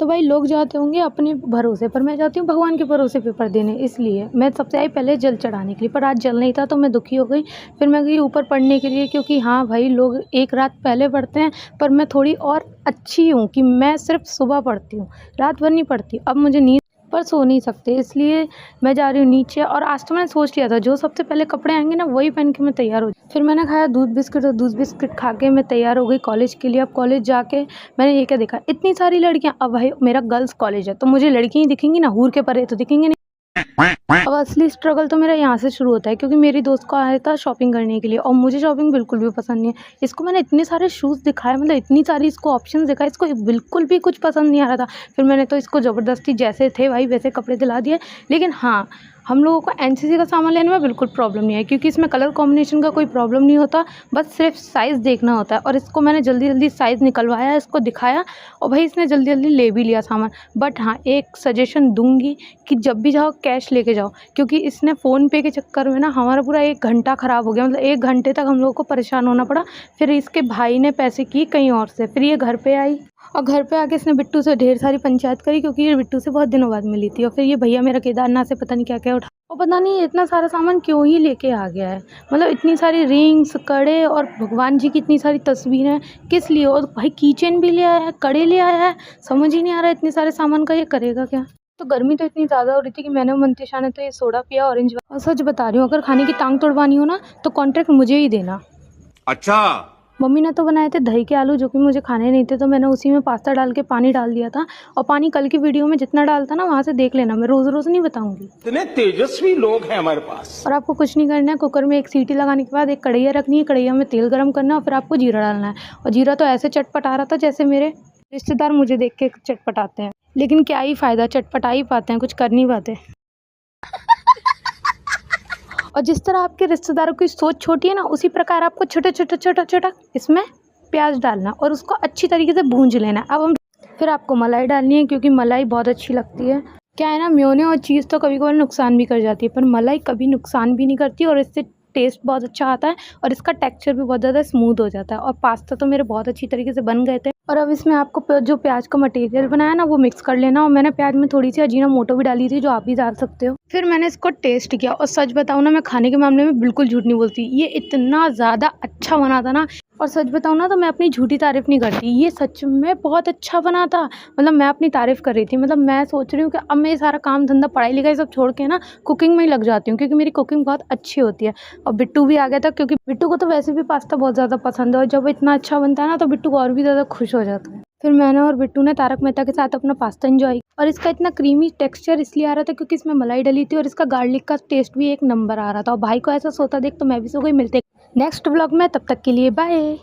तो भाई लोग जाते होंगे अपने भरोसे पर, मैं जाती हूँ भगवान के भरोसे पेपर देने, इसलिए मैं सबसे आई पहले जल चढ़ाने के लिए, पर आज जल नहीं था तो मैं दुखी हो गई। फिर मैं गई ऊपर पढ़ने के लिए, क्योंकि हाँ भाई लोग एक रात पहले पढ़ते हैं, पर मैं थोड़ी और अच्छी हूँ कि मैं सिर्फ सुबह पढ़ती हूँ, रात भर नहीं पढ़ती। अब मुझे नींद पर सो नहीं सकते, इसलिए मैं जा रही हूँ नीचे। और आज तो मैंने सोच लिया था जो सबसे पहले कपड़े आएंगे ना वही पहन के मैं तैयार हो। फिर मैंने खाया दूध बिस्किट, और दूध बिस्किट खा के मैं तैयार हो गई कॉलेज के लिए। अब कॉलेज जाके मैंने ये क्या देखा, इतनी सारी लड़कियां। अब भाई मेरा गर्ल्स कॉलेज है तो मुझे लड़कियां ही दिखेंगी ना, हूर के परे तो दिखेंगे नहीं। अब असली स्ट्रगल तो मेरा यहाँ से शुरू होता है, क्योंकि मेरी दोस्त को आया था शॉपिंग करने के लिए, और मुझे शॉपिंग बिल्कुल भी पसंद नहीं है। इसको मैंने इतने सारे शूज़ दिखाए, मतलब इतनी सारी इसको ऑप्शन दिखाए, इसको बिल्कुल भी कुछ पसंद नहीं आ रहा था। फिर मैंने तो इसको ज़बरदस्ती जैसे थे भाई वैसे कपड़े दिला दिए। लेकिन हाँ, हम लोगों को एनसीसी का सामान लेने में बिल्कुल प्रॉब्लम नहीं है, क्योंकि इसमें कलर कॉम्बिनेशन का कोई प्रॉब्लम नहीं होता, बस सिर्फ साइज़ देखना होता है। और इसको मैंने जल्दी जल्दी साइज़ निकलवाया, इसको दिखाया, और भाई इसने जल्दी जल्दी ले भी लिया सामान। बट हाँ, एक सजेशन दूंगी कि जब भी जाओ कैश लेके जाओ, क्योंकि इसने फ़ोन पे के चक्कर में ना हमारा पूरा 1 घंटा ख़राब हो गया। मतलब 1 घंटे तक हम लोगों को परेशान होना पड़ा। फिर इसके भाई ने पैसे किए कहीं और से, फिर ये घर पे आई, और घर पे आके इसने बिट्टू से ढेर सारी पंचायत करी, क्योंकि ये बिट्टू से बहुत दिनों बाद मिली थी। और फिर ये भैया मेरा केदारनाथ से पता नहीं क्या क्या उठा, और पता नहीं इतना सारा सामान क्यों ही लेके आ गया है। मतलब इतनी सारी रिंग्स, कड़े, और भगवान जी की इतनी सारी तस्वीरें किस लिए। और भाई कीचेन भी ले आया है, कड़े ले आया है, समझ ही नहीं आ रहा है इतने सारे सामान का ये करेगा क्या। तो गर्मी तो इतनी ज़्यादा हो रही थी कि मैंने और मंतिशा ने तो ये सोडा पिया, ऑरेंज। और सच बता रही हूँ, अगर खाने की टांग तोड़वानी हो ना तो कॉन्ट्रैक्ट मुझे ही देना। अच्छा। मम्मी ने तो बनाए थे दही के आलू, जो कि मुझे खाने नहीं थे, तो मैंने उसी में पास्ता डाल के पानी डाल दिया था। और पानी कल की वीडियो में जितना डालता ना वहाँ से देख लेना, मैं रोज़ रोज़ नहीं बताऊंगी। इतने तेजस्वी लोग हैं हमारे पास। और आपको कुछ नहीं करना है, कुकर में 1 सीटी लगाने के बाद एक कढ़ैया रखनी है, कढ़ैया में तेल गरम करना है, और फिर आपको जीरा डालना है। और जीरा तो ऐसे चटपटा रहा था जैसे मेरे रिश्तेदार मुझे देख के चटपटाते हैं, लेकिन क्या ही फ़ायदा, चटपटा ही पाते हैं, कुछ कर नहीं पाते। और जिस तरह आपके रिश्तेदारों की सोच छोटी है ना, उसी प्रकार आपको छोटा छोटा छोटा छोटा इसमें प्याज डालना, और उसको अच्छी तरीके से भूंज लेना। अब हम फिर आपको मलाई डालनी है, क्योंकि मलाई बहुत अच्छी लगती है। क्या है ना, मेयोनेज़ और चीज़ तो कभी कभार नुकसान भी कर जाती है, पर मलाई कभी नुकसान भी नहीं करती, और इससे टेस्ट बहुत अच्छा आता है, और इसका टेक्सचर भी बहुत ज़्यादा स्मूथ हो जाता है। और पास्ता तो मेरे बहुत अच्छी तरीके से बन गए थे। और अब इसमें आपको जो प्याज का मटेरियल बनाया ना वो मिक्स कर लेना। और मैंने प्याज में थोड़ी सी अजीनोमोटो भी डाली थी, जो आप भी डाल सकते हो। फिर मैंने इसको टेस्ट किया, और सच बताऊँ ना, मैं खाने के मामले में बिल्कुल झूठ नहीं बोलती, ये इतना ज़्यादा अच्छा बना था ना। और सच बताऊँ ना तो मैं अपनी झूठी तारीफ़ नहीं करती, ये सच में बहुत अच्छा बना था। मतलब मैं अपनी तारीफ़ कर रही थी। मतलब मैं सोच रही हूँ कि अब मैं ये सारा काम धंधा पढ़ाई लिखाई सब छोड़ के ना कुकिंग में ही लग जाती हूँ, क्योंकि मेरी कुकिंग बहुत अच्छी होती है। और बिट्टू भी आ गया था, क्योंकि बिट्टू को तो वैसे भी पास्ता बहुत ज़्यादा पसंद है, और जब इतना अच्छा बनता है ना तो बिट्टू और भी ज़्यादा खुश हो जाता है। फिर मैंने और बिट्टू ने तारक मेहता के साथ अपना पास्ता एंजॉय। और इसका इतना क्रीमी टेक्सचर इसलिए आ रहा था क्योंकि इसमें मलाई डली थी, और इसका गार्लिक का टेस्ट भी एक नंबर आ रहा था। और भाई को ऐसा सोता देख तो मैं भी सो गई। मिलते नेक्स्ट व्लॉग में, तब तक के लिए बाय।